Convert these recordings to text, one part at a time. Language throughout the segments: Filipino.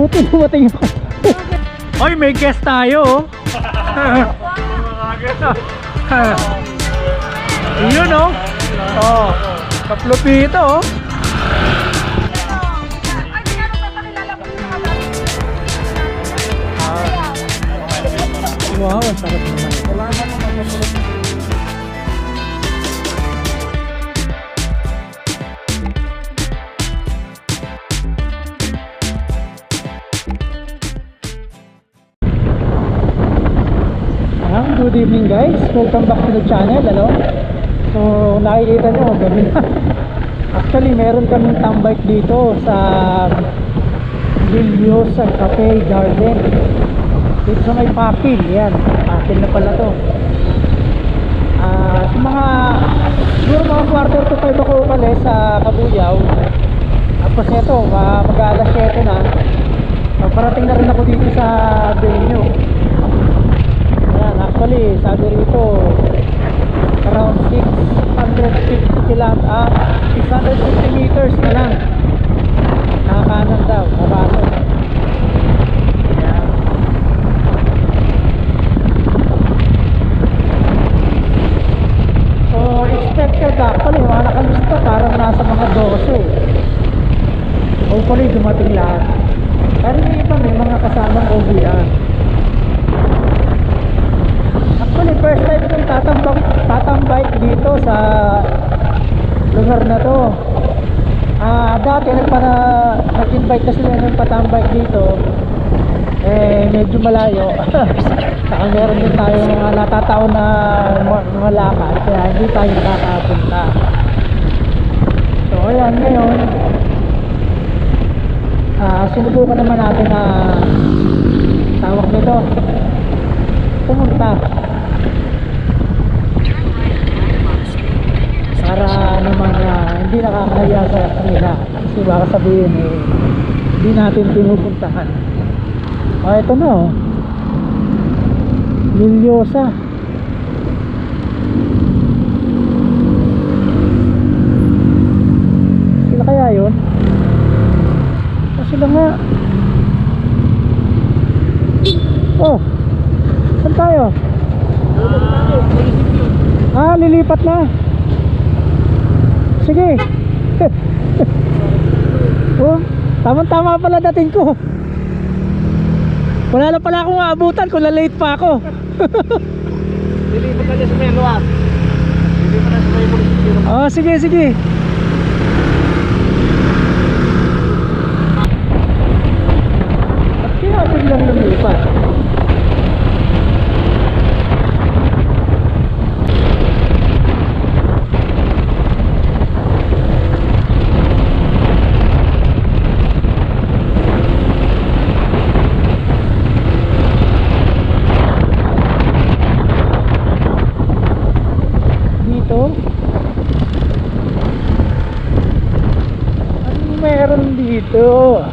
Buti dumating ako. Oy, may guest tayo. Yun oh. Oh, kaplupito oh. Wow, ang sarap naman. Good evening guys, welcome back to the channel. Ano? So nakikita nyo, gabi na. Actually meron kaming tambike dito sa Villosa Cafe Garden dito sa may Papil. Yan, Papil na pala to. Sa mga siguro mga quarter to 5 ako umalis sa Kabuyaw. Tapos ito, mag-alas 7 na. Parating na rin ako dito sa venue. Actually, sabi rito around 650 meters na lang nakakanan daw, mabasa. So expected actually, mga nakalista parang nasa mga 12. Hopefully dumating lahat, pero may iba may mga kasamang OVR. Actually, first time kong tatambike dito sa lugar na to. Dati nag-invite kasi ng patambike dito. Medyo malayo. Saka meron din tayo mga natataon na mga lakad, kaya hindi tayo nakakapunta. So ayan, ngayon sinubukan naman natin na tawag nito pumunta para naman hindi nakakaya sa kanila, kasi baka sabihin hindi natin pinupuntahan. Ito na oh, Villosa. Sila kaya yun? Sila nga. Oh, saan tayo? Lilipat na. Sige. Oh, tama-tama pala dating ko. Wala na pala akong aabutan kung late pa ako. Lilipat na niya sa may luwag. Lilipat na sa may munisipyo. Oh, sige, sige. At kaya biglang lumipat. Meron dito.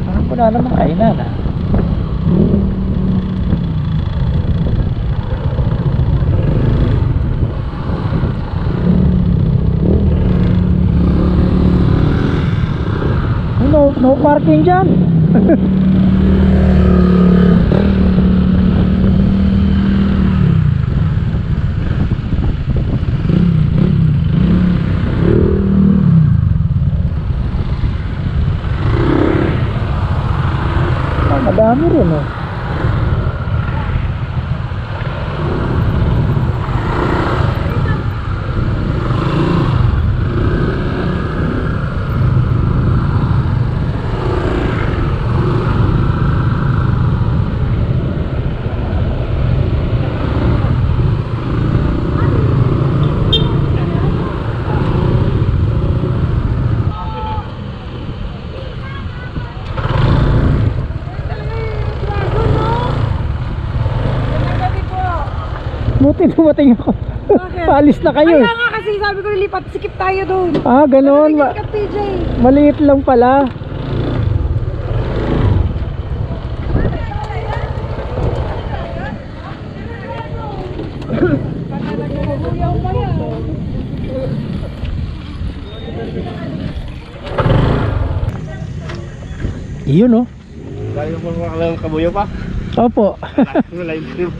Parang wala namang kainan No parking dyan. Madami rin oh. Buti dumating ako. Paalis na kayo. Kaya nga kasi sabi ko lilipat, sikip tayo doon. Ganon. Sikip PJ. Maliit lang pala. Iyon oh. Kaya mo makalang kabuyo pa? Opo. Live stream.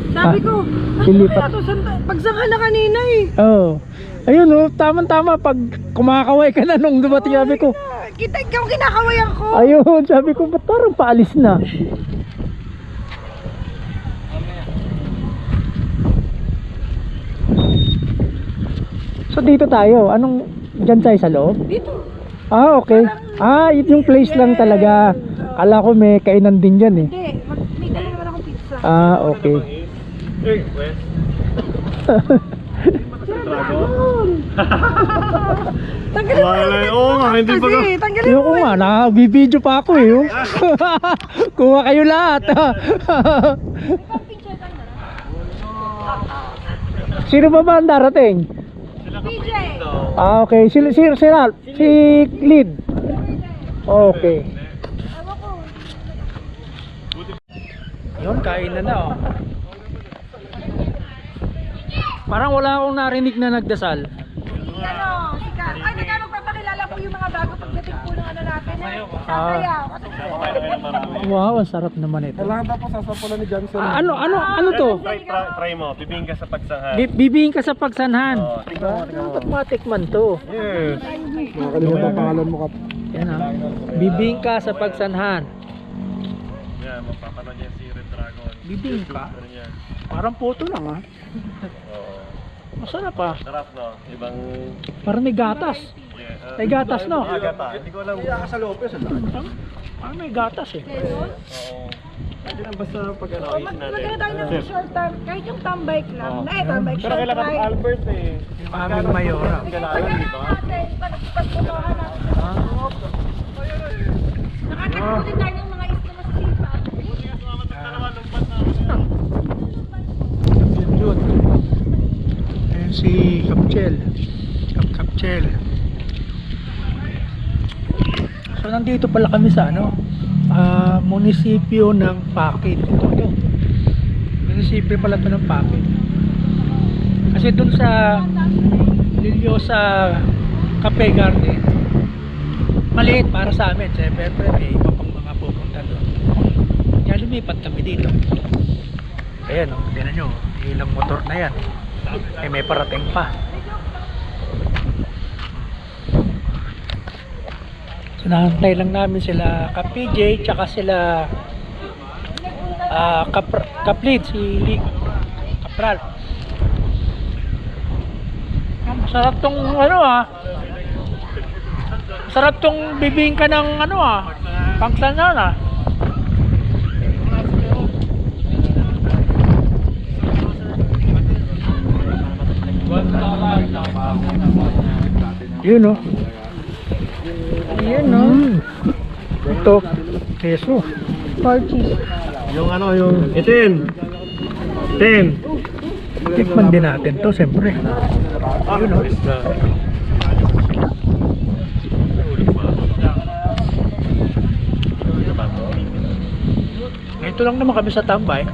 Sabi ko, lilipat. ano kaya to? Pagsangka na kanina eh. Oh. Ayun oh, tama-tama pag kumakaway ka na nung dumating sabi ko. Kita ikaw kinakawayan ko. Ayun, sabi ko ba't parang paalis na? So dito tayo, anong dyan tayo sa loob? Dito. Ah, okay. Ah, yung place lang talaga. Kala ko may kainan din dyan eh. Hindi, may dala naman akong pizza. Ah, okay. Eh, Wes. Dragon. Tanggalin mo Wala, yung oo nga, hindi pa kasi, tanggalin Yung mo. ko nga, nakabibideo pa ako eh. Oh. Kuha kayo lahat. Sino ba ba ang darating? PJ. Ah, okay. Si Ralph. Si Lid. Okay. Yun, kain na oh. Parang wala akong narinig na nagdasal. Ano, sika. Ay, teka, magpapakilala po yung mga bago pagdating po ng ano natin. Sasayaw. Wow, ang sarap naman ito. Kailangan daw po sasapulan ni Johnson. Ano to? Try mo, bibingka sa pagsangan. Bibingin ka sa pagsanhan. Oo, tingnan mo, tingnan mo. Dapat matikman to. Yes. Nakakalimutan ang pangalan mo, Kap. Yan ha. Bibingin ka sa pagsanhan. Yan, mapapanood niya si Red Dragon. Bibingin ka? Ano yan? Parang puto lang ha. Oo. Masarap ha. Sarap, no? Ibang... Parang may gatas. May gatas no? Agata. Hindi ko alam. Iya ka sa Lopez. Parang may gatas eh. Oo. Hindi lang basta pag ano, ayusin natin. Magkano tayo ng short time, kahit yung tambike lang. Na tambike, Pero short kailangan ride. Albert eh. Yung aming mayora. Kailangan, di ba? Pagpupunahan natin. Nakakalimutin tayo ng mga isla masisipa. Yun. Ayan si Kapchel. Kapchel. So nandito pala kami sa ano, munisipyo ng Pakit. Ito. Munisipyo pala ito ng Pakit. Kasi dun sa Lilyosa Cafe Garden, maliit para sa amin. Siyempre may iba pang mga pupunta doon. Kaya lumipat kami dito. Ayan, oh, tingnan nyo, ilang motor na yan. Eh, may parating pa. So, nahantay lang namin sila Kap-PJ, tsaka sila Kap-Lead, si Lee Kapral. Masarap tong ano masarap tong bibingka ng ano pangsanan Yun o. Yun o. Ito. Keso. Porchis. Yung ano, yung itin. 10. Tikman din natin to, siyempre. Yun o. Ito lang naman kami sa tambay.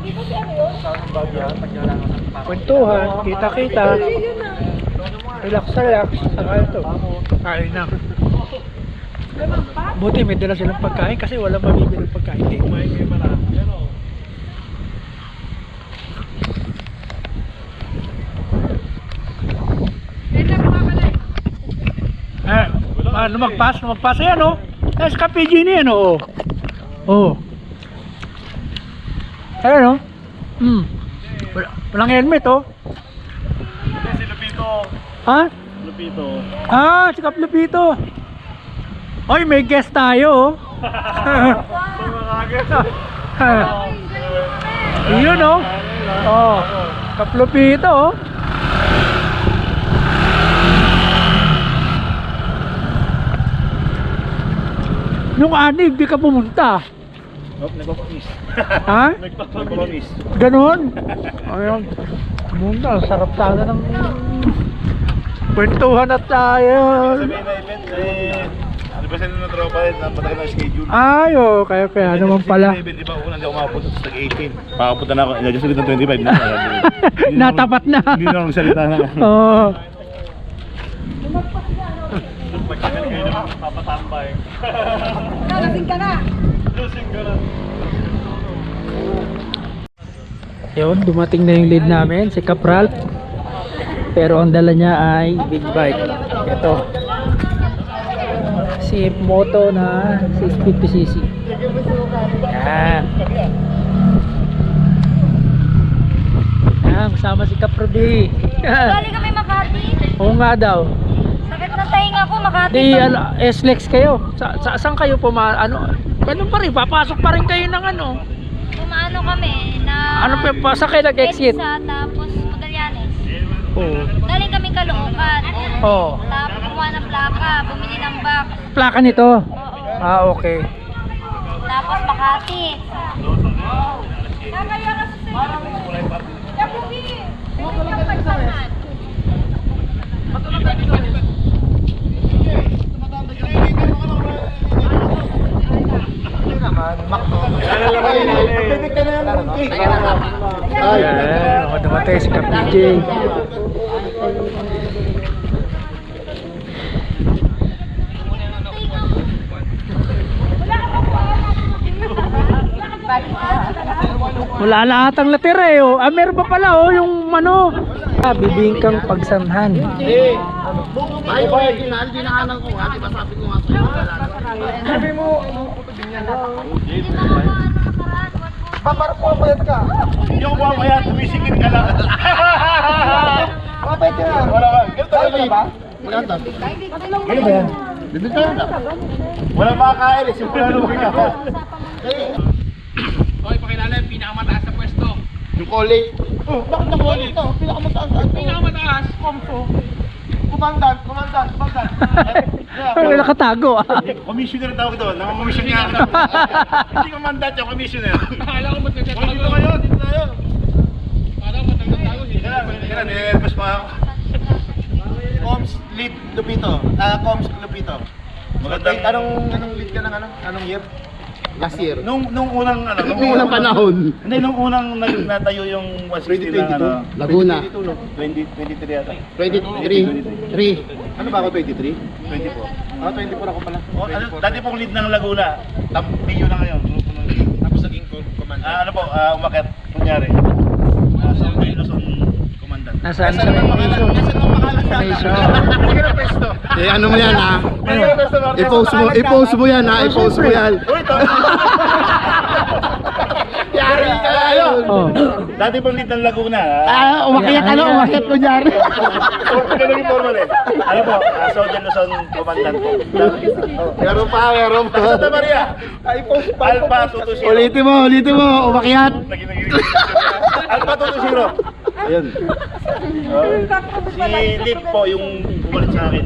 Kwentuhan, kita-kita. Relax. Saka ito. Kain na. Buti may dala silang pagkain kasi walang mabibili ng pagkain. May marami. Lumagpas. Ayan o. SKPG na yan o. Ayan o. Walang helmet o. Si Lupito. Ha? Lupito. Ah, si Kap Lupito. Oy, may guest tayo. Yun oh. Oh, Kap Lupito oh. Nung anig, di ka pumunta. Nagpapamis. Ha? Nagpapamis. Ganon? Ayun. Pumunta, sarap sana ng kwentuhan at tayo. Sabihin na event eh. Ano ba sila na tropa rin? Matagal na schedule. Ay, oh, kaya naman pala. Di ba unang di ako makapunta sa tag-18. Makapunta na ako. Just ng 25 na. Natapat na. Hindi na ako nagsalita na. Oo. papatambay. Nalasing ka na. Lusing ka na. Yun, dumating na yung lead namin, si Kapral. Pero ang dala niya ay big bike. Ito. Si Moto na 650cc. Yan. Yan, kasama si Kaprabi. Bali kami Makati. Oo nga daw. Sakit na tainga ko Makati. Di, S-Lex kayo. Saan kayo ano? Ganun pa rin, papasok pa rin kayo ng ano. Kumaano kami na... Ano pa, saan kayo nag-exit? Edsa, tapos Magallanes. Oo. Galing kami Caloocan. Oo. Tapos kumuha ng plaka, bumili ng box. Plaka nito? Oo. Ah, okay. Tapos Makati. Nakaya ka sa Yapubi! Bumili ng pagsahan. Ayan, ako dumatay si Kap DJ. Wala lahat ang natira eh. Oh. Ah, meron pa pala oh, yung ano. Ah, bibingkang pagsanhan. Ay, original, dinaanan ko nga, diba sabi ko nga sa'yo, sabi mo, paparapapayat ka. Hindi ako mamaya, tumisikit ka lang. Papayat ka. Wala ba? Ganito lang ba? Maganda. Ano ba yan? Bibig ka na. Wala makakain eh, simula naman ako. Okay, pakilala yung pinakamataas na pwesto. Yung college. Oh, bakit na college ito? Pinakamataas na ito. Pinakamataas, kompo. Kumandan. Pero nakatago ah. Commissioner tawag doon, nakakomission nga. Hindi ko mandat yung commissioner. Akala ko ba't Dito nagtatago? kayo, dito tayo. Akala ko ba't nagtatago? Teka, nire-request pa ako. Coms lead Lupito. Coms Lupito. Magandang, Anong lead ka ng ano? Anong year? Last year. Nung unang ano, Nung unang panahon. Hindi, nung unang natayo yung 160 ng ano, Laguna. 23 yata. 23. Ano ba ako, 23? 24. Ah, 24 ako pala. Dati pong lead ng Laguna, Tampilyo na ngayon. Tapos naging command. Ano po, umakyat, kunyari. Sa Luzon, Commandant. Nasaan sa nation? Sa nation. Eh, ano mo yan ha? I-post mo yan ha? I-post mo yan. Uy, Yari ka yun. Oh. dati pong lead ng Laguna. Umakyat kunyari. Ganun yung formal eh. Ano po, Southern Luzon Commandant po. Meron pa. Santa Maria, I-post Alpha 220. Ulitin mo, umakyat. Alpha 220. Ayun. Si lead po yung bumalik sa akin.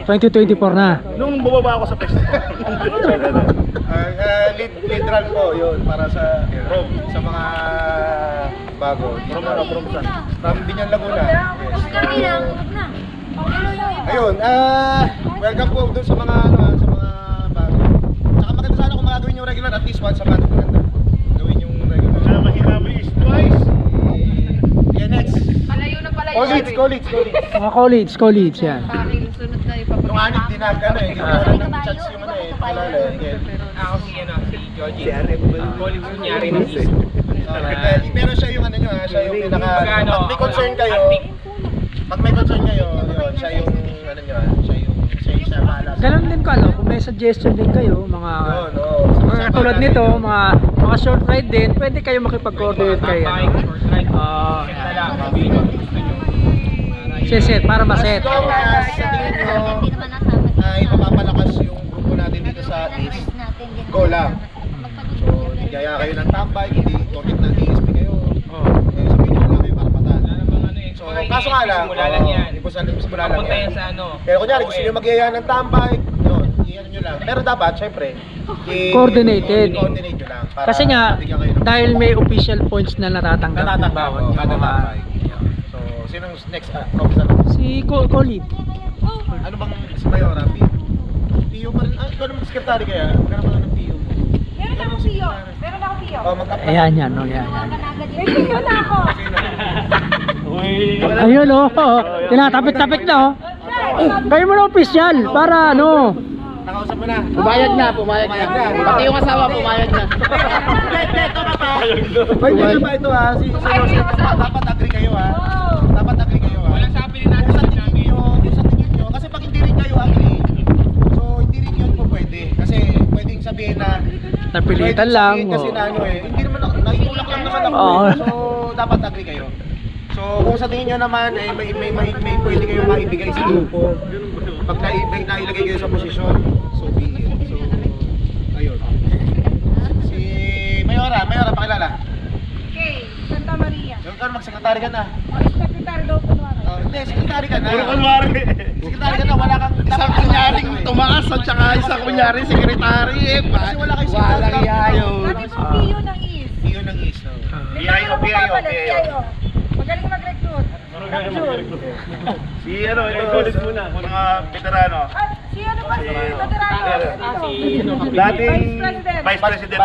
2024 na. Nung bumaba ako sa pwesto. Lead run ko yun para sa mga bago. From saan? From Binyan Laguna. Yes. Kami lang, huwag na. Ayun, welcome po doon sa mga sa mga bago. Tsaka maganda sana kung magagawin yung regular at least once a month maganda. Gawin yung regular. Kaya mahinabi is twice. Yeah, next. Palayo na palayo. College. Mga college yan. Sunod na Yung anit dinag hindi na ng chance yung ano eh, palala. Ako si Georgie. College kunyari ng is. Pero siya yung ano nyo ha, siya yung pinaka, pag may concern kayo, yun, siya yung ano nyo ha, siya mahala. Ganun din ko ano, kung may suggestion din kayo, mga Yun, mga tulad nito, mga short ride din, pwede kayo makipag-coordinate kayo. Short ride. Set para maset. Sa tingin nyo, Hindi naman nasama. ay mapapalakas yung grupo natin dito sa East, go lang. So, gaya kayo ng tambay, hindi topic ng ESP kayo. Sabihin nyo lang kayo para patan. So, kaso nga lang, Simula lang yan. simula lang Papunta yan. yan sa ano. Kaya kunyari, gusto nyo magyaya ng tambay, yun, iyan nyo lang. Pero dapat, syempre, Coordinated. coordinate nyo lang. Para Kasi nga, bigyan kayo ng- dahil may official points na natatanggap ng natatanggap bawat ko, kada mga tambay. So, sinong next officer? si Colid. Ano bang si Mayora? PO pa rin? Ikaw naman sekretary kaya? Meron ka ng PO? Meron akong Pio. Meron akong Pio. Oh, mag-apply. Ayan yan, no, yan. May Pio na ako. Uy. Ayun oh, tinatapit-tapit na oh. Guys, Kayo mo na official para ano. Nakausap mo na. Pumayag na. Pati yung asawa, pumayag na. Ay, hindi ba ito ha? Si Joseph, dapat agree kayo ha? Dapat agree kayo ha? Walang sabi rin natin Kung sa tingin nyo, kasi pag hindi rin kayo agree, so hindi rin yun po pwede. Kasi pwedeng sabihin na Napilitan pwedeng lang. sabihin kasi oh. na ano eh, hindi naman ako, naitulak lang naman ako Oo. eh. So dapat agree kayo. So kung sa tingin nyo naman, eh, may pwede kayong maibigay sa grupo. Pag nailagay kayo sa posisyon, so be it. So, ayun. Si Mayora, pakilala. Okay, Santa Maria. Yung ka, mag-sekretary ka na. Secretary daw po naman. Hindi, sekretary ka na. Puro kunwari. Sekretary ka na, wala kang... Isang kunyaring tumaas at saka isang kunyaring sekretary eh. Kasi wala kayo Walang sekretary. yayo. Kami po PIO ng IS. Iyon ang is. PIO. Magaling mag-recruit. Capture. Si ano, ito, mga veterano. Ah, si ano ba? Si veterano. Dating Vice President.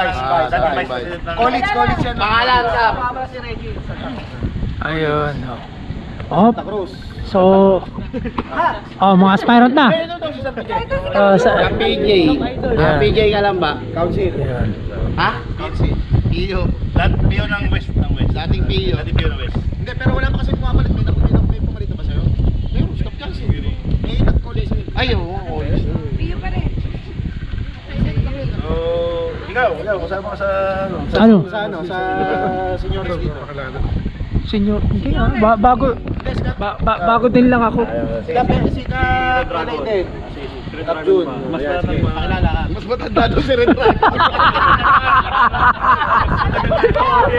Dating Vice President ng... College yan. Pangalan ka. Ayun. Oh. Santa Cruz. So, mga aspirant na. Sa, PJ. Ah, PJ ka lang ba? Council. Ayun. Ha? Council. Iyo. Pio ng West. Dating PIO. Dating Pio ng West. Hindi, pero wala pa kasi pumapalit. May pumalit na ba sa'yo? Meron, stop council. May nag-college. Ay, oo. PIO pa rin. So, ikaw, kasama ka sa... Ano? Sa ano? Sa seniors dito. Senior. Hindi bago bago din lang ako. Si Kapalay din. June. Mas pakilala ka. Mas matanda doon si Red Dragon.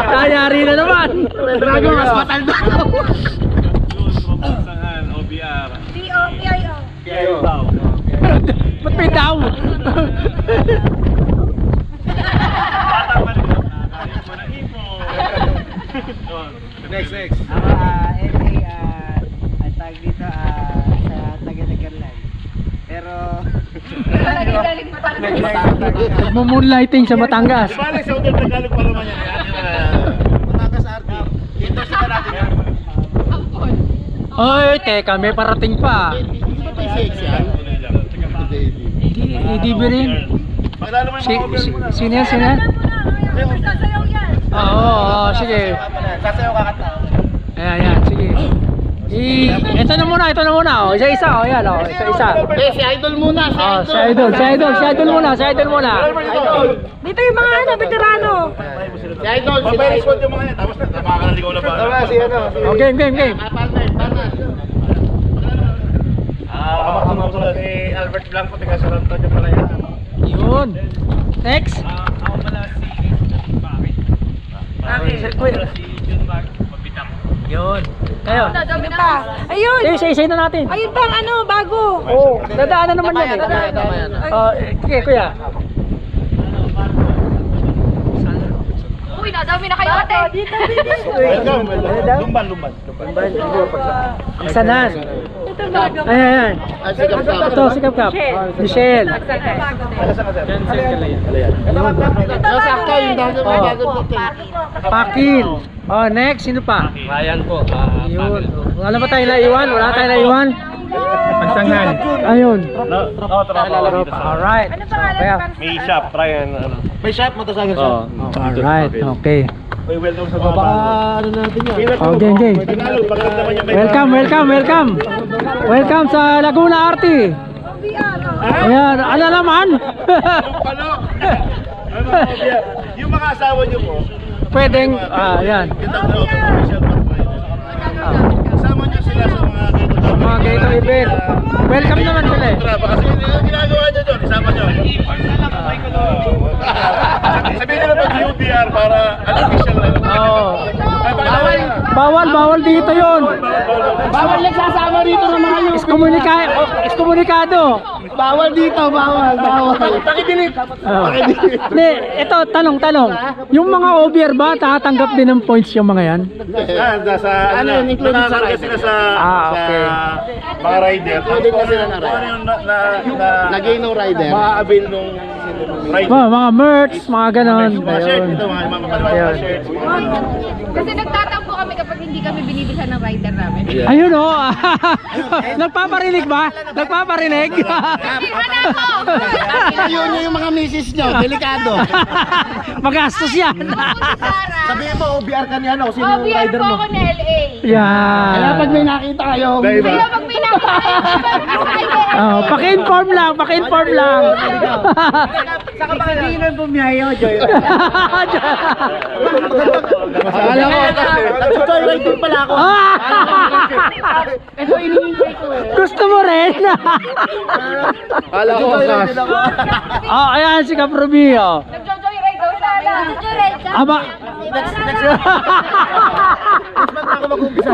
Tayari na naman. Drago, mas matanda. PIO, PIO. Ba't may daw? Next. Ang tag dito sa Taga-Nagalan. Pero Galing pa talaga. Nagmo-moonlighting sa Batangas. Di ba, Alex, sa Hotel Tagalog para naman yan. Matakas sa RT. Dito sa natin yan. Oy, teka, may parating pa. Hindi rin. Pagkala mo yung mga over mo na. Sino yan? Sasayaw yan. Oo, sige. Sasayaw ka kanta. Ayan, sige. Ito na muna. Oh. Isa-isa, oh, yan, oh. Isa-isa. Si Idol muna. Oh, si Idol muna. Dito yung mga veterano. Si Idol. Mabay squad yung mga yan. Tapos makakalaligaw na ba? Tama, si ano. Oh, game. Partner. Si Albert Blanco, taga San Antonio pala yan. Yun. Next. Ako pala si Kuya. Yun. Kayo. Ano pa? Ayun. Isa-isa na natin. Ayun pang ano, bago. Oh, dadaanan naman yan. Tama yan. Oh, sige, kuya. Uy, nadami na kayo ate. Dito. Lumban. Sanan. Ito bago. Ayan. Sikap ka. Ito, si Kap. Michelle. Yung sakto, yung bago Pakil. Oh, next. Sino pa? Ryan po. Yun. Wala ba tayo naiwan? Pagsangan. Ayun. Alright. Ano pangalan Kaya. para sa May shop, Ryan. May shop, matasagan siya. Alright. Okay. Welcome sa Baka ano natin yan. Oh, game. Tagalog, pagkat naman yung may... Welcome. Welcome sa Laguna Arte. Ayan, ano naman? Yung mga asawa niyo po, Pwedeng, yan. yung official kasama niyo sila sa mga Mga ganito event. Welcome naman sila eh. Kasi yung ginagawa niyo doon, isama niyo. Sabihin nila pag UBR para unofficial na. Oo. Bawal dito yun. Bawal nagsasama dito ng mga youth. Iskomunikado. Bawal dito, bawal. Pakidilit. Hindi, ito, tanong. Yung mga OBR ba, tatanggap din ng points yung mga yan? Nasa, Ano yun, included sa nangangarga rider? sila sa, Okay. mga rider. Included na sila na rider. Kung ano yung Lagay no rider. ma-avail nung Rider. Mga merch, mga ganon. Mga shirt, Ayun. ito mga kapalwa Ayun. mga shirts. mga ano. Kasi nagtatampo kami kapag hindi kami binibilhan ng rider namin. Ayun o. Nagpaparinig ba? Nagpaparinig? Bilhan ako! Ayun nyo yung mga misis nyo, delikado. Magastos yan. Sabihin mo, OBR ka niya, no? Sino yung OBR rider po mo? ako na LA. Yan. Kaya pag may nakita kayo, Diba? Kaya pag may nakakita, Oh, paki-inform lang, paki-inform lang. Saka ba hindi na bumiyayo, Joy? Akala ko, nag-joyride pala ako. Ito iniintay ko eh. Gusto mo rin? Akala ko, kas. Oh, ayan si Kaprobio. nagjo-joyride daw sa amin. Nagjo-joyride ka? Aba. Ako mag-umpisa.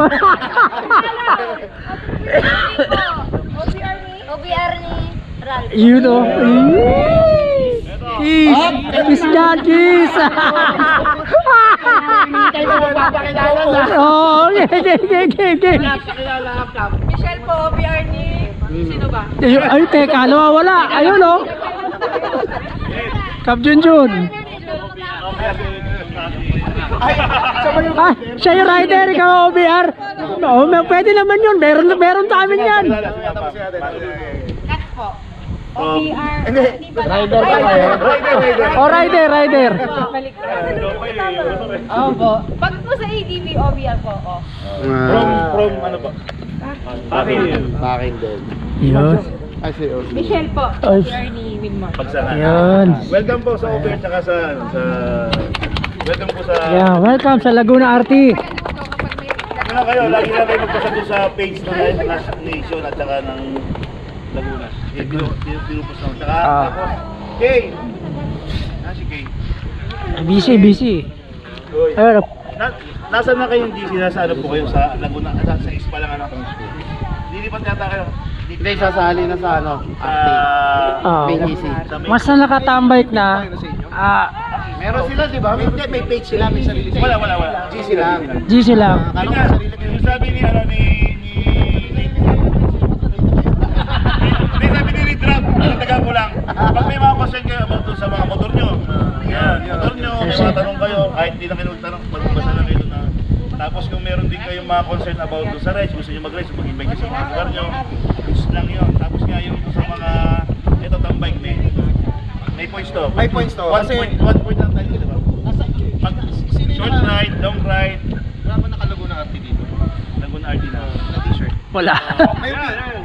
OBR ni Ralph. Yun o. Kiss dyan, kiss. Oh, okay. Michelle po, OBR ni... Sino ba? Ay, teka, nawawala. Ayun o. Kap Junjun. Ay, siya yung rider, ikaw ang OBR. Oh, pwede naman yun. Meron sa amin yan. Kat po. OBR. Rider ka kayo. Oh, rider. Oo po. Pag po sa ADV, OBR po. Oh. From ano pa? Bakin din. Yun. Ay, si Michelle po, Ay. OBR ni Wilmar. Pagsana. Yun. Welcome po sa Uber tsaka sa welcome po sa Yeah, welcome sa Laguna RT. ano kayo, lagi na kayo magpasa doon sa page ng National Nation at saka ng Laguna. Tinupos naman. Tsaka tapos Kay. Si Kay. Busy. Uy. Ayun. Nasaan na kayong GC? Nasa ano po kayo sa Laguna? Sa ISPA lang ano? Lilipat yata kayo. Hindi, sasali na sa ano, Ah, PGC. mas na nakatambike na. Meron sila, di ba? May page sila, may sarili sila. Wala. GC lang. GC lang. Yun nga, yung sabi ni ano ni Hindi sabi ni Ridrap, taga ko lang. Pag may mga question kayo about dun sa mga motor nyo, yan, motor nyo, may mga tanong kayo, kahit di na kayo tanong, magbasa lang kayo na. Tapos kung meron din kayong mga concern about dun sa race, gusto nyo mag-race, mag-invite kayo sa mga lugar nyo, gusto lang yun. Tapos nga yung sa mga, ito tambike may points to. May points to, One kasi- point lang tayo, di ba? Pag short ride, long ride, Wala ba nakalaguna RT dito? Laguna RT na. Na t-shirt. Wala. May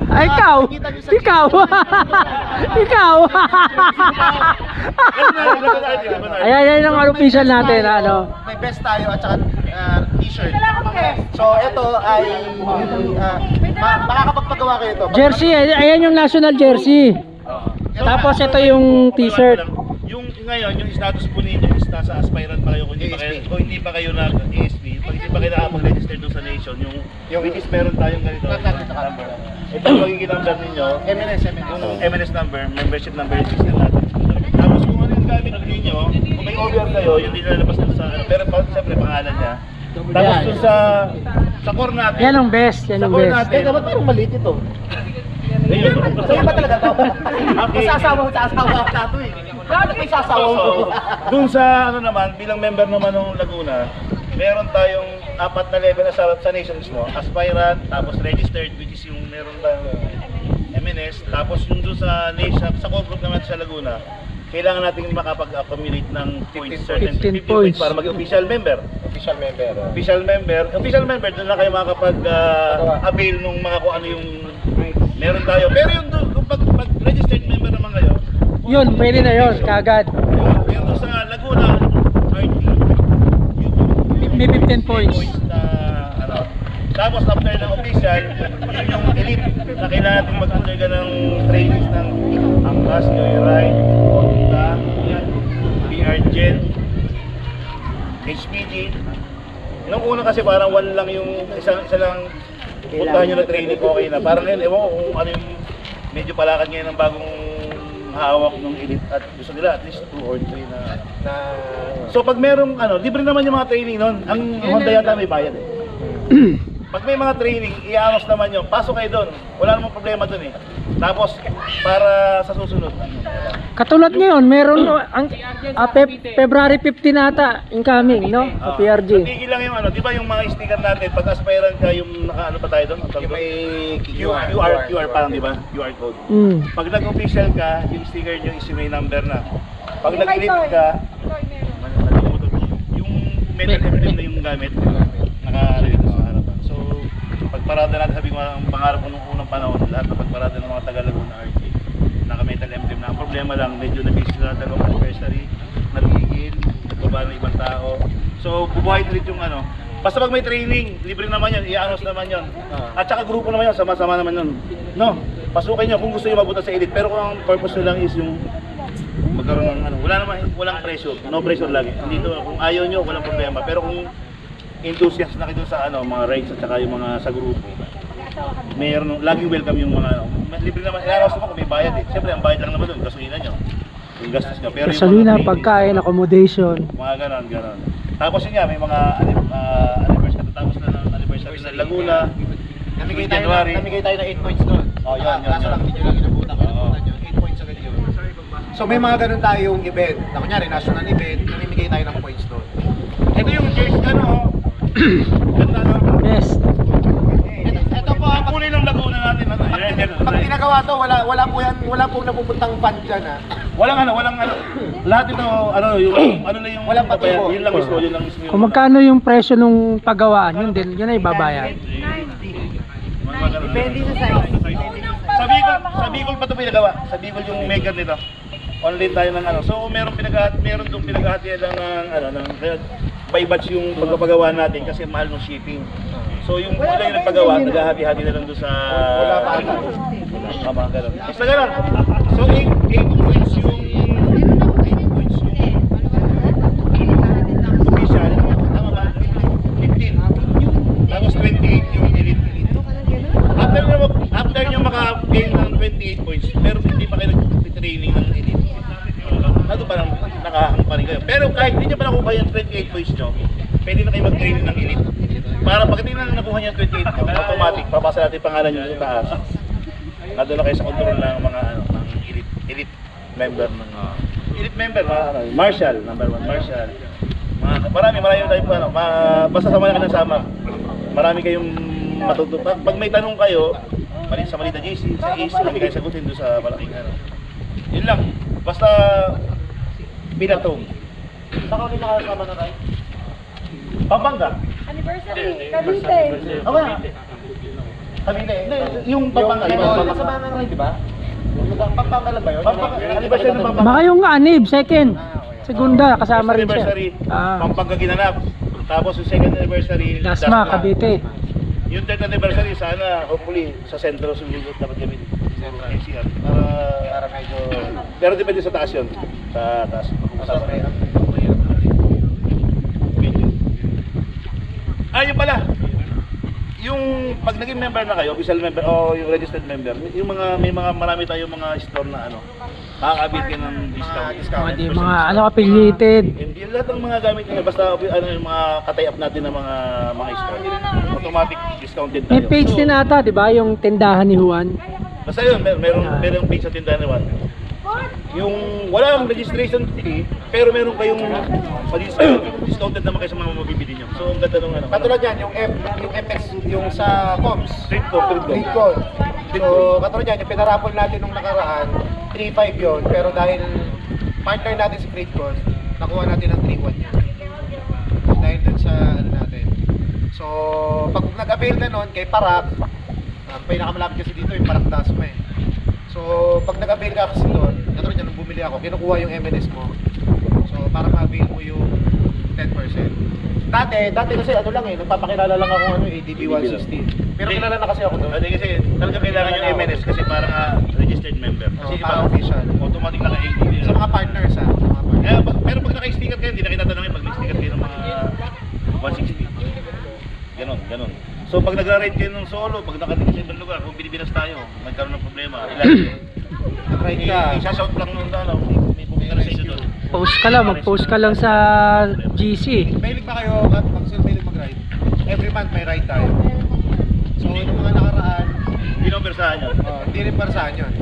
Ay, ikaw. Ikaw. Laguna RT, Laguna RT. Ayan ang official natin, ano. May vest tayo at saka t-shirt. So, ito ay makakapagpagawa kayo ito. Jersey, ayan yung national jersey. Tapos ito yung t-shirt. Yung ngayon, yung status po ninyo is nasa aspirant pa kayo kung hindi pa kayo nag-ESP, pag hindi pa kayo nakapag-register doon sa nation, yung which is meron tayong ganito number. Ito yung magiging number ninyo, yung MNS number, membership number yung system natin. Tapos kung ano yung gamit ninyo, kung may OBR kayo, yung hindi nalabas doon sa ano, pero siyempre pangalan niya. Tapos doon sa core natin, Yan ang best, yan sa ang core best. natin, Ba't parang maliit ito? ayun. Sa'yo ba talaga to? Okay. Sasawa ka to eh. Bakit may sasawa So, ko? dun sa ano naman, bilang member naman ng Laguna, meron tayong 4 na level na sa nation mismo. Aspirant, tapos registered, which is yung meron tayong MNS, tapos yung dun sa nation, sa core group naman sa Laguna, kailangan natin makapag-accumulate ng points, certain 15 15 points. para maging official member. Official member. Official member, doon na kayo makakapag-avail nung mga kung ano yung meron tayo. Pero yung doon, kung pag-registered member naman kayo, Yun, pwede na yun, kagad. yung doon sa Laguna, RT, May 15 points. na ano. Tapos after ng official, yun yung elite na kailangan natin mag-undergo ng trainings ng Angkas, Joyride, Honda, PR Gen, HPG. Nung una kasi parang one lang yung isa lang puntahan nyo na training, okay na. Parang ngayon, ewan ko kung ano yung medyo palakad ngayon ng bagong hawak ng elite at gusto nila at least 2 or 3 na. So pag merong ano, libre naman yung mga training noon. Ang Honda yata may bayad eh. Pag may mga training, i-announce naman yun, pasok kayo doon. Wala namang problema doon eh. Tapos, para sa susunod, Katulad ngayon, meron ang February 15 nata incoming, no? Sa PRG. Tigil lang yung di ba yung mga sticker natin, pag aspiran ka yung naka, pa tayo doon? Yung may QR parang, di ba? QR code. Pag nag-official ka, yung sticker nyo is yung may number na. Pag nag-elite ka, yung metal emblem na yung gamit, naka-relate sa harapan. So, pagparada natin, sabi ko ang pangarap ko nung unang panahon, lahat ng pagparada ng mga Tagalaguna RT, naka-metal emblem na. Ang problema lang, medyo na-busy na dalawang anniversary, nagigil, nagbaba ng ibang tao. So, bubuhay ulit yung basta pag may training, libre naman yun, i-announce naman yun. At saka grupo naman yun, sama-sama naman yun. No, pasukin nyo kung gusto nyo mabuta sa elite. Pero kung ang purpose nyo lang is yung magkaroon ng wala naman, walang pressure, no pressure lagi. Dito, kung ayaw nyo, walang problema. Pero kung enthusiast na kayo sa mga rides at saka yung mga sa grupo, mayroon, laging welcome yung mga libre naman. I-announce naman kung may bayad eh. Siyempre, ang bayad lang naman doon, gasolina nyo. Yung gastos nyo. Pero Gasolina, yung mga pagkain, accommodation. mga ganon. Tapos yun nga, may mga anniversary, tapos na ng anniversary sa Laguna. Namigay January. tayo ng 8 points doon. Oh, yun. Kaso lang, hindi nyo lang inabutan. Kalimutan nyo, 8 points agad yun. So may mga ganun tayong event. Na kunyari, national event, namimigay tayo ng points doon. Ito yung jersey, ganda no? Best. Ito po, Ang kulay ng Laguna natin, pag pinagawa to, wala po yan, wala pong napupuntang fund dyan ha. walang lahat ito, yung na yung Walang patubo. yun lang mismo. Kung magkano yung presyo nung paggawaan, yun din, yun ay babayad. Depende sa size. Sa Bicol pa ito pinagawa. Sa Bicol yung maker nito. Online tayo ng So meron dong pinaghahatian lang ng kaya by batch yung pagpapagawa natin kasi mahal ng shipping. So yung kulay yung nagpagawa, naghahati-hati na lang doon sa Wala pa ata. Mga ganun. Basta ganun. So 8 points yung official. Tama ba? 15. Tapos 28 yung elite. After nyo maka-gain ng 28 points, pero hindi pa kayo nag-training ng elite. Ano parang nakahang pa rin kayo. Pero kahit hindi nyo pa nakuha yung 28 points nyo, pwede na kayo mag-training ng elite. Para pag hindi na nakuha nyo yung 28 nyo, automatic, papasa natin pangalan nyo sa taas. Nandun na kayo sa control ng mga ng elite member ng elite member, Marshall, number 1 Marshall. Marami tayo po basta sama na kayo ng sama. Marami kayong matutupag. Pag may tanong kayo, sa Malita JC, sa AC, kami kayo sagutin doon sa malaking Yun lang. Basta binatong. Saan ka ulit nakasama na tayo? Pampanga. Anniversary, Cavite. Okay na. Cavite. Yung Pampanga. Kasama na rin, di ba? Pampanga lang ba yun? Anniversary ng Pampanga. Baka yung anib, second. Segunda, kasama rin siya. Anniversary, Pampanga ginanap. Tapos yung second anniversary, Dasma, Cavite. Yung third anniversary, sana, hopefully, sa sentro sumunod dapat kami. NCR. Para medyo... Pero depende sa taas yun. Sa taas. Yun pala. Yung pag naging member na kayo, official member o yung registered member, yung marami tayong mga store na makakabit kayo ng discount. Mga affiliated. Hindi lahat ng mga gamit nyo, basta yung mga katay-up natin ng mga store. Automatic discounted tayo. May page din ata, di ba? Yung tindahan ni Juan. Basta yun, merong page sa tindahan ni Juan. Yung walang registration fee, pero meron kayong discounted naman kayo sa mga mabibili nyo. So, ang ganda ng Katulad yan, yung FX, yung sa COMS. Street code. So, katulad yan, yung pinarapol natin nung nakaraan, 3.5 yun, pero dahil partner natin si Freedcon, nakuha natin ng 3.1 yan. Dahil dun sa natin. So, pag nag-avail na nun kay Parak, pinakamalapit kasi dito yung Parak Dasma eh. So, pag nag-avail ka kasi doon, katulad yan, nung bumili ako, kinukuha yung MNS mo. So, para ma-avail mo yung 10%. Dati kasi lang nagpapakilala lang ako ADB 160. Pero kilala na kasi ako doon. Hindi kasi talaga kailangan yung MNS kasi parang registered member. Kasi para official. Automatic naka-ADB. Sa mga partners ha. Pero pag naka-sticker kayo, hindi na kita tanongin pag nag-sticker kayo ng mga 160. Ganon. So pag nagra-rate kayo ng solo, pag nakatingin sa ibang lugar, kung binibinas tayo, magkaroon ng problema. Nag-ride ka. Isa-shout lang nung may pupunta na sa inyo doon. Mag-post ka lang sa GC. Mahilig ba kayo at mahilig mag-ride? Every month may ride tayo. So, nung mga nakaraan, Hindi naman persahan yun. Hindi rin para saan yun.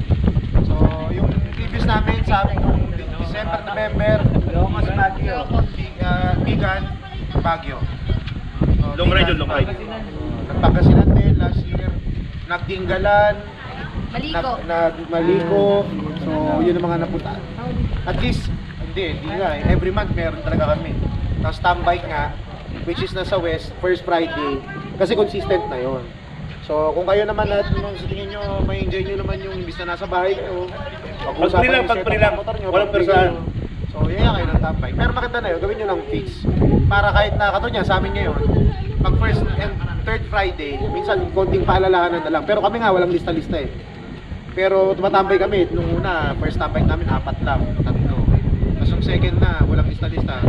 So, yung previous namin sa December, November, Locos, Baguio, Bigan, Baguio. So, Long ride yun, long ride. Nagpagkasinan din last year. Nagtinggalan, Maliko. Maliko. So, yun ang mga napuntaan. At least, hindi nga eh. Every month meron talaga kami. Tapos tambay nga, which is nasa West, first Friday. Kasi consistent na yon. So, kung kayo naman at sa tingin nyo, may enjoy nyo naman yung imbis na nasa bahay kayo. Pag free lang, walang persahan. So, yaya kayo ng tambay. Pero maganda na yun, gawin nyo ng fix. Para kahit na, katulad niya, sa amin ngayon, pag first and third Friday, minsan konting paalalahanan na lang. Pero kami nga, walang lista-lista eh. Pero tumatambay kami, nung una, first tambay namin, 4 lang, 3. Tapos yung second na, walang lista-lista.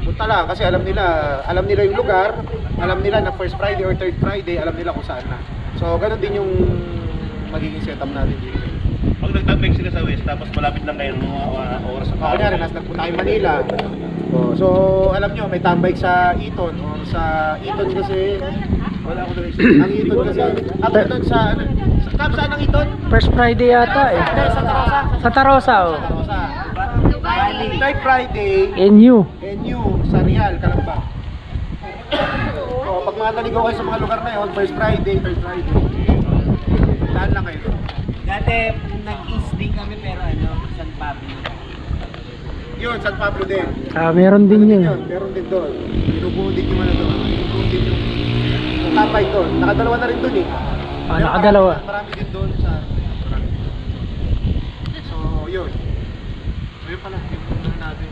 Punta lang, kasi alam nila yung lugar, alam nila na first Friday or third Friday, alam nila kung saan na. So, ganun din yung magiging setup natin dito. Pag nagtambay sila sa West, tapos malapit lang kayo ng mga oras sa Kunyari, nagpunta kayo Manila. So, alam nyo, may tambay sa Eton or sa Eton kasi wala ako doon. Ang Eton kasi, ako Eton sa ano? Saan ang Eton? First Friday yata eh. Sa Tarosa. Sa Tarosa oh. Tarosa. Third Friday, NU. NU sa Real, Calamba. So, pag mga naligaw kayo sa mga lugar na yun, first Friday, third Friday. Saan lang kayo doon? Dati nag-east din kami pero San Pablo. Yun, San Pablo din. Meron din yun. Meron din doon. Binubuo din yung ano doon. Binubuo din yung tapay doon. Nakadalawa na rin doon eh. Pero Nakadalawa. Marami din doon sa... So, yun. Ayun pala, yung natin,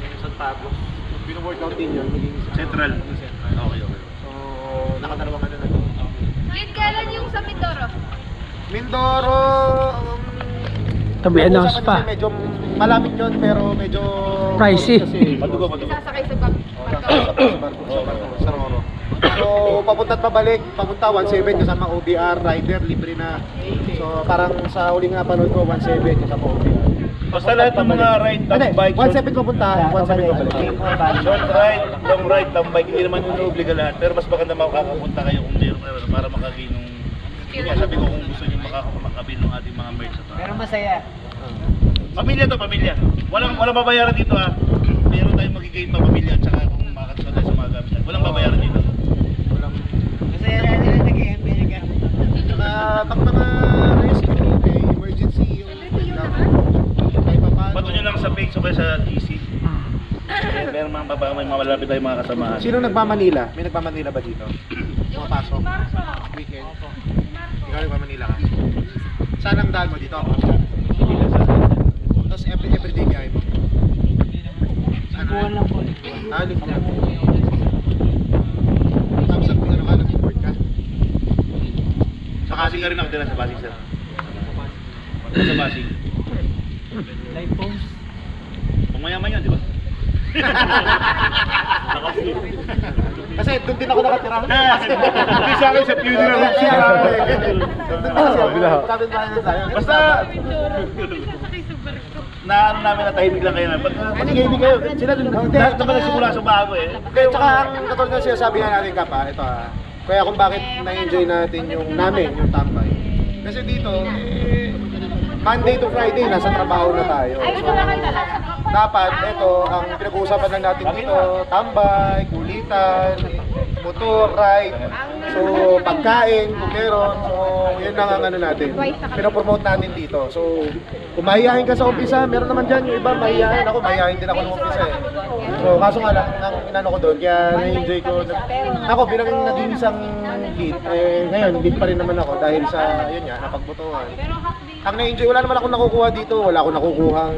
yung San Pablo. Binu-workout din yun. Maging Central. Central. Okay. So, nakadalawang ano na doon. Yun, kailan yung sa Mindoro? Mindoro, Tabi announce kasi pa. medyo malapit yun pero medyo Pricey. kasi Madugo. Sasakay sa bag. sa Roro. So papunta at pabalik, papunta 1.7 kasama OBR, rider libre na. So parang sa huling nga panood ko 1.7 kasama OBR. Basta lahat ng mga ride, tambay, 1.7 papunta, 1.7 pabalik. short ride, long ride, tambay, hindi naman yung obliga lahat. Pero mas maganda makakapunta kayo kung mayroon para makagain ng... Kaya sabi ko kung gusto nyo makakabil ng ating mga merch sa Pero masaya. Pamilya to, pamilya. Walang babayaran dito ha. Meron tayong magiging pamilya at saka kung makakasama tayo sa mga gamit. Walang babayaran dito. Masaya na nila nag-i-MPL ka. Saka pag mga rescue, may emergency yung kahit pa paano. Bato nyo lang sa page o kaya sa GC. Meron mga babae, may malapit tayong mga kasamahan. Sino nagmamanila? May nagmamanila ba dito? Pumapasok? Weekend? Ikaw nagmamanila ka? Saan ang daan mo dito ako? Tapos everyday biyahe mo? Kuwan lang po. Alit na. Tapos ano ka, nag-report ka? Sa Pasig ka rin nakatira sa Pasig, sir. Sa Pasig. Live post. Kung mayaman yan, di ba? Kasi doon din ako nakatira. Hindi sa akin sa funeral. Sabi na tayo. Basta, na ano namin na tahimik lang kayo na. Pag tahimik kayo, sila dun, lahat naman nagsimula sa bago eh. Tsaka ang katulad ng sinasabi nga natin Kap, ito kaya kung bakit na-enjoy natin yung namin, yung tambay. Kasi dito, Monday to Friday, nasa trabaho na tayo. So, dapat, ito, ang pinag-uusapan lang natin dito, tambay, kulitan, motor, ride, so pagkain, kung meron, so yun lang ang ano natin, pinopromote natin dito. So, kung mahihayin ka sa umpisa, meron naman dyan, yung iba mahihayin ako, mahihayin din ako ng umpisa eh. So, kaso nga lang, ang inano ko doon, kaya na-enjoy ko, ako bilang naging isang lead, ngayon, lead pa rin naman ako dahil sa, yun nga, napagbutuhan. Ang na-enjoy, wala naman akong nakukuha dito, wala akong nakukuhang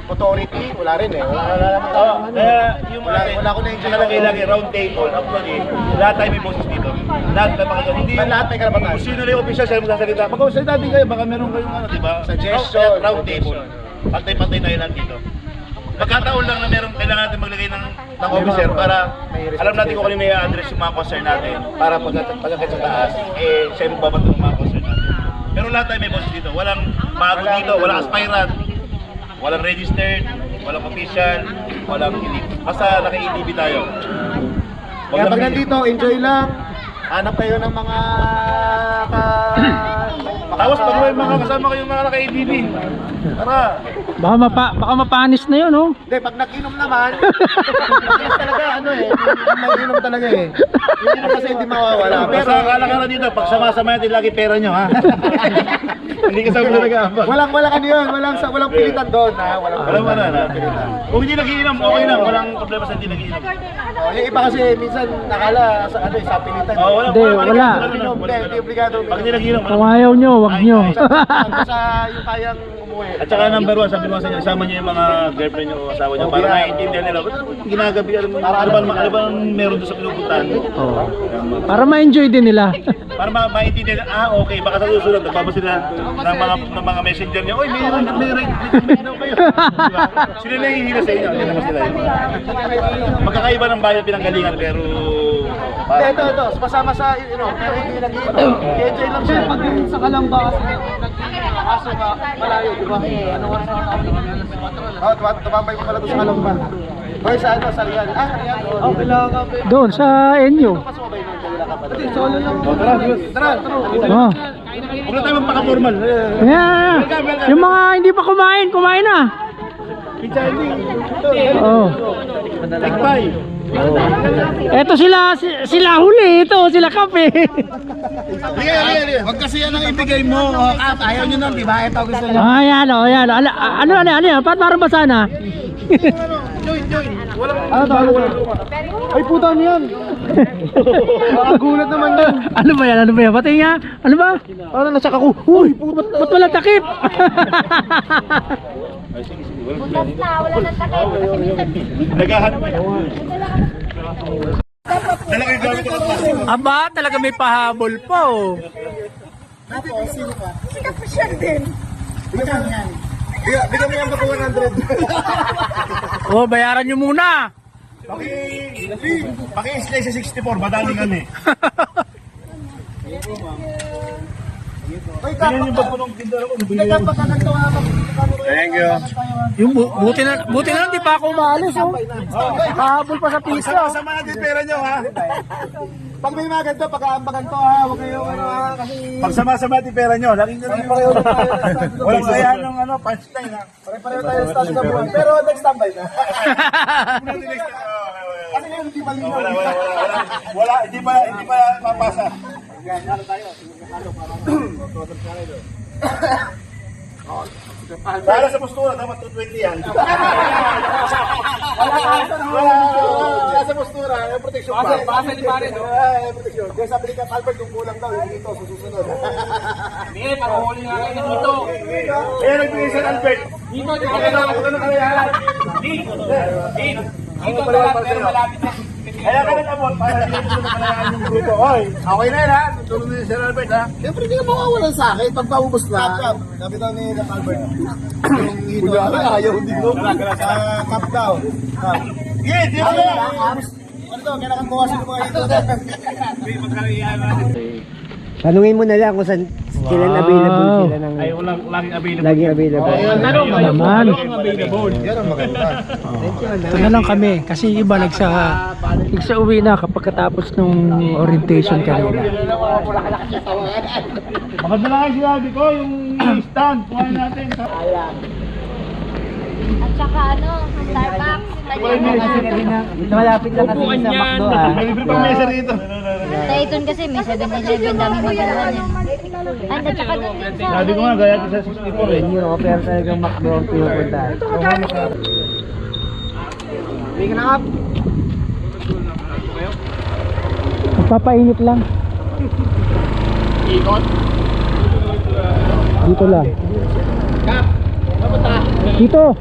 authority, wala rin eh. Wala naman tayo. Kaya yung Wala akong na-enjoy. nakalagay lagi round table, actually, lahat tayo may boses dito. Lahat tayo makagawa. Hindi Lahat may karapatan. Kung sino na yung official, siya magsasalita. Mag-usalita din kayo, baka meron kayong ano, di ba? Suggestion. Round table. Pantay-pantay tayo lahat dito. Magkataon lang na meron, kailangan natin maglagay ng officer para alam natin kung kanino i-address yung mga concern natin. Para pagkakit sa taas, siya yung babato ng mga concern natin. Pero lahat tayo may boses dito. Walang bago dito, walang aspirant, walang registered, walang official, walang elite. Basta naka-EDB tayo. Kaya pag nandito, enjoy lang. Hanap kayo ng mga baka... Tapos pag may mga kasama kayong mga naka-ADD, tara. Baka mapanis na yun, oh. Hindi, pag nag-inom naman, matigas talaga, ano eh. Nag-inom talaga eh. Yung inom kasi hindi mawawala. Pero Pero akala ka na dito, pag sama-sama natin lagi pera nyo, ha? Hindi ka sabi na nag-aambag. walang ano yun, walang pilitan doon, ha? Alam mo na. Kung hindi nagiinom, okay lang. Walang problema sa hindi nagiinom. Yung iba kasi minsan nakala sa ano eh, sa pilitan. Oh, Hindi, wala. Hindi obligado. Pag hindi nagiinom, Kung ayaw nyo, wag nyo. Sa yung kayang umuwi. At saka number 1, sabi ko sa inyo, isama niyo yung mga girlfriend niyo o asawa niyo para naiintindihan nila. Ba't ginagabi, ano ba meron doon sa pinupuntahan? Oh. Para ma-enjoy din nila. Para maintindihan nila, okay, baka sa susunod, nagbaba sila ng mga messenger niyo, oy, may right daw kayo. Diba? Sila nahihila sa inyo, hindi naman sila yun. Magkakaiba ng bayan pinanggalingan, pero... Ito, pasama sa, pero hindi nag-inom. I-enjoy lang siya. Pag sa Kalamba kasi kaso malayo, di ba? Ano oras na ako? Tumambay ko pala doon sa Kalamba. Hoy, sa ano, sa Rian. Rian. Oh, kailangan ka. Doon sa inyo. Pasumabay nun, kailangan ka pala. Solo lang. Tara. Oh. Huwag na tayo magpaka-formal. Yeah. Yung mga hindi pa kumain na. Pizza hindi. Oh. Nagpay. Eto sila huli, ito sila kape. Huwag kasi yan ang ibigay mo. Ayaw nyo nun, di ba? Ito gusto nyo. Ayan. Ano yan? Parang basa na. Ano tayo? Ay, puta mo yan. Gulat naman yan. Ano ba yan? Pati nga. Ano ba? Ano, nasak ako. Uy, puta. Ba't walang takip? Butas na, wala nang takip. Kasi minsan, Naghahanap. Dala kayo gamit ko ng plastic. Aba, talaga may pahabol po. sila pa siya din. Bigyan mo yan ba 100? Oh, bayaran nyo muna. Paki-slice sa 64, madaling ano eh. Bilhin yung bag ko ng tindera ko. Thank you. Yung buti na lang di pa ako umaalis, oh. Pahabol pa sa pista. Pagsama-sama natin pera nyo, ha? Pag may mga ganito, pag-aambagan to ha, huwag kayo ha, kasi... Pagsama-sama natin pera nyo, laging ganun yung walang kaya ng punchline, ha? Pare-pareho tayo sa taas na buwan, pero next tambay na. Next time. Kasi ngayon hindi malinaw. Wala, hindi pa papasa. Para sa postura, dapat 220 yan. Wala sa postura, yung protection pa. Basa ni pare, no? Yung protection. Kaya sabi ni Kap Albert, yung kulang daw, yung dito, susunod. Hindi, paruhuli nga kayo dito. Kaya nagbigay sa Albert. Dito, dito ka Dito dapat, pero malapit na. Kaya ka nag-abot para hindi mo nakalayan yung grupo. Hoy, okay na yun, ha? Tulong ni Sir Albert, ha? Siyempre, hindi ka mawawalan sa akin pag paubos na. Sabi daw ni Kap Albert. Yung hito. Ayaw, hindi ko. Kap daw. Yeah, di ba? Ano daw, kailangan bawasin yung mga hito. Tanungin mo na lang kung saan kailan available sila ng... Ay, walang laging available. Laging available. Ano naman? Yan ang maganda. Ito na lang kami kasi iba nagsa-uwi na kapag katapos nung orientation kanina. Maganda lang ang sinabi ko, yung stand, kuhain natin. At saka Starbucks. Malapit lang kasi sa McDo May libre pang mesa rito. Dayton kasi may 7-Eleven, dami magalawan yan. At saka doon din sa... Sabi ko nga, gaya ito sa 64 eh. Yun yung pero talagang McDo ang pinupunta. Bigyan na Kap. Magpapainit lang. Dito lang. Dito.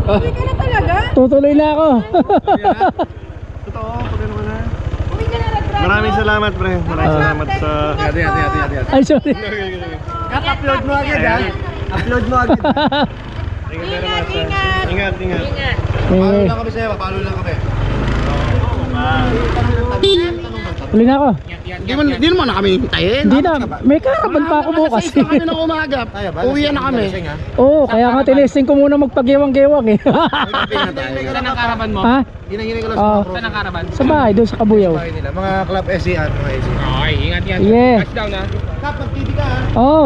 Uwi ka na talaga? Tutuloy na ako. Totoo, pagka naman na. Uwi ka na nag-drive. Maraming salamat, pre. Maraming salamat sa... Ay, sorry. Kat-upload mo agad ha. Upload mo agad. Ingat, ingat. Ingat, ingat. Eh, lang kami sa'yo, papalo lang kami. Huli na ako. Hindi naman na kami hintayin. Hindi na, may karaban pa ako bukas. kami na umagap. Uwi na kami. Oo, kaya nga tinesting ko muna magpagewang-gewang eh. Saan ang karaban mo? Ha? Hinahingin ko lang Oo. sa Saan ang karaban? Sa bahay, doon sa Kabuyaw. bahay nila. Mga club SCR, mga SCR. Okay, ingat yan. Yeah. Touchdown ha. Kap, mag-TV ka ha. Oo.